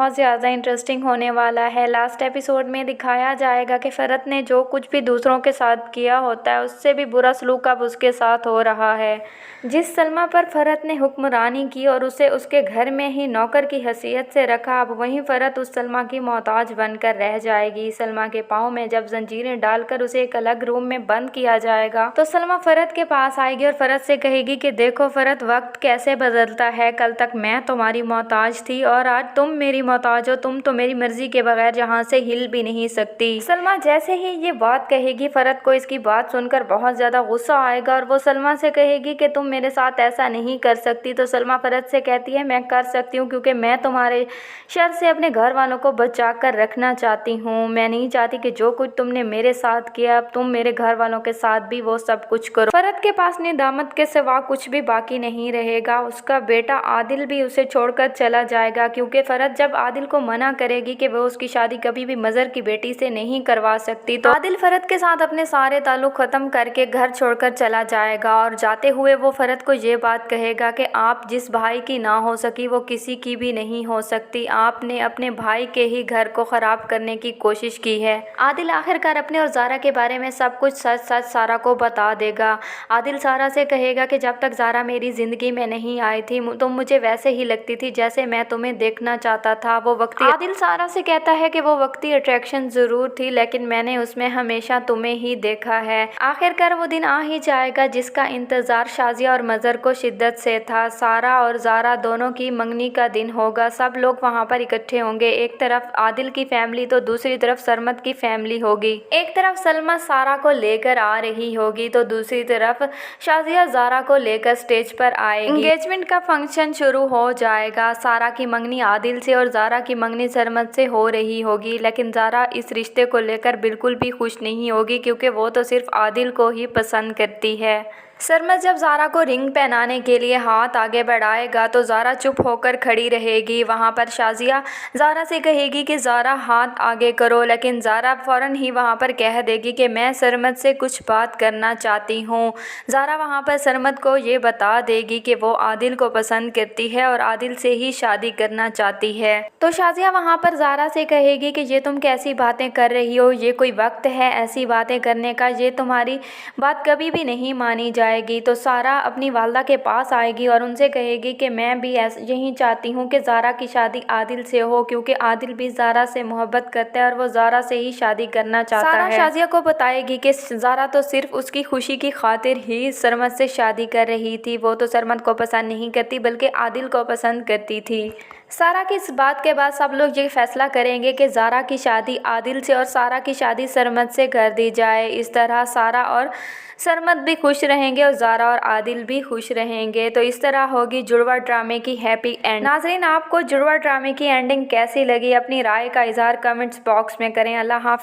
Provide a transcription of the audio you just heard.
बहुत ज़्यादा इंटरेस्टिंग होने वाला है। लास्ट एपिसोड में दिखाया जाएगा कि फ़रत ने जो कुछ भी दूसरों के साथ किया होता है उससे भी बुरा सलूक अब उसके साथ हो रहा है। जिस सलमा पर फ़रत ने हुक्मरानी की और उसे उसके घर में ही नौकर की हैसियत से रखा, अब वहीं फ़रत उस सलमा की मोहताज बनकर रह जाएगी। सलमा के पाँव में जब जंजीरें डालकर उसे एक अलग रूम में बंद किया जाएगा तो सलमा फ़रत के पास आएगी और फ़रत से कहेगी कि देखो फ़रत, वक्त कैसे बदलता है। कल तक मैं तुम्हारी मोहताज थी और आज तुम मेरी मोहताज हो। तुम तो मेरी मर्जी के बगैर यहाँ से हिल भी नहीं सकती। सलमा जैसे ही ये बात कहेगी, फ़रत को इसकी बात सुनकर बहुत ज़्यादा गुस्सा आएगा और वो सलमा से कहेगी कि तुम मेरे साथ ऐसा नहीं कर सकती। तो सलमा फ़रत से कहती है मैं कर सकती हूँ, क्योंकि मैं तुम्हारे शर से अपने घर वालों को बचा कर रखना चाहती हूँ। मैं नहीं चाहती कि जो कुछ तुमने मेरे साथ किया अब तुम मेरे घर वालों के साथ भी वो सब कुछ करो। फ़रत के पास निदामत के सिवा कुछ भी बाकी नहीं रहेगा। उसका बेटा आदिल भी उसे छोड़कर चला जाएगा, क्योंकि फ़रत जब आदिल को मना करेगी कि वो उसकी शादी कभी भी मज़र की बेटी से नहीं करवा सकती, तो आदिल फ़रत के साथ अपने सारे ताल्लुक ख़त्म करके घर छोड़कर चला जाएगा। और जाते हुए वो फ़रत को ये बात कहेगा कि आप जिस भाई की ना हो सकी वो किसी की भी नहीं हो सकती। आपने अपने भाई के ही घर को ख़राब करने की कोशिश की है। आदिल आखिरकार अपने और ज़ारा के बारे में सब कुछ सच सच सारा को बता देगा। आदिल सारा से कहेगा कि जब तक ज़ारा मेरी ज़िंदगी में नहीं आई थी तो मुझे वैसे ही लगती थी जैसे मैं तुम्हें देखना चाहता था। वो वक्ती आदिल सारा से कहता है कि वो वक्ती अट्रैक्शन ज़रूर थी, लेकिन मैंने उसमें हमेशा तुम्हें ही देखा है। आखिरकार वो दिन आ ही जाएगा जिसका इंतज़ार शाजिया और मज़र को शिद्दत से था। सारा और ज़ारा दोनों की मंगनी का दिन होगा। सब लोग वहाँ पर इकट्ठे होंगे। एक तरफ आदिल की फैमिली तो दूसरी तरफ सरमद की फैमिली होगी। एक तरफ सलमा सारा को लेकर आ रही होगी तो दूसरी तरफ शाजिया ज़ारा को लेकर स्टेज पर आएगी। एंगेजमेंट का फंक्शन शुरू हो जाएगा। सारा की मंगनी आदिल से और ज़ारा की मंगनी सरमद से हो रही होगी, लेकिन ज़ारा इस रिश्ते को लेकर बिल्कुल भी खुश नहीं होगी, क्योंकि वो तो सिर्फ आदिल को ही पसंद करती है। सरमद जब ज़ारा को रिंग पहनाने के लिए हाथ आगे बढ़ाएगा तो ज़ारा चुप होकर खड़ी रहेगी। वहाँ पर शाजिया ज़ारा से कहेगी कि ज़ारा हाथ आगे करो, लेकिन ज़ारा फ़ौरन ही वहाँ पर कह देगी कि मैं सरमद से कुछ बात करना चाहती हूँ। ज़ारा वहाँ पर सरमद को ये बता देगी कि वो आदिल को पसंद करती है और आदिल से ही शादी करना चाहती है। तो शाजिया वहाँ पर ज़ारा से कहेगी कि ये तुम कैसी बातें कर रही हो, ये कोई वक्त है ऐसी बातें करने का, ये तुम्हारी बात कभी भी नहीं मानी जाएगी। तो सारा अपनी वालदा के पास आएगी और उनसे कहेगी कि मैं भी यही चाहती हूँ कि ज़ारा की शादी आदिल से हो, क्योंकि आदिल भी ज़ारा से मोहब्बत करता है और वो ज़ारा से ही शादी करना चाहता है। शाजिया को बताएगी कि ज़ारा तो सिर्फ उसकी खुशी की खातिर ही सरमद से शादी कर रही थी। वो तो सरमद को पसंद नहीं करती बल्कि आदिल को पसंद करती थी। सारा की इस बात के बाद सब लोग ये फैसला करेंगे कि ज़ारा की शादी आदिल से और सारा की शादी सरमद से कर दी जाए। इस तरह सारा और सरमद भी खुश रहेंगे और ज़ारा और आदिल भी खुश रहेंगे। तो इस तरह होगी जुड़वा ड्रामे की हैप्पी एंड। नाज़रीन, आपको जुड़वा ड्रामे की एंडिंग कैसी लगी? अपनी राय का इज़हार कमेंट्स बॉक्स में करें। अल्लाह हाफ़िज़।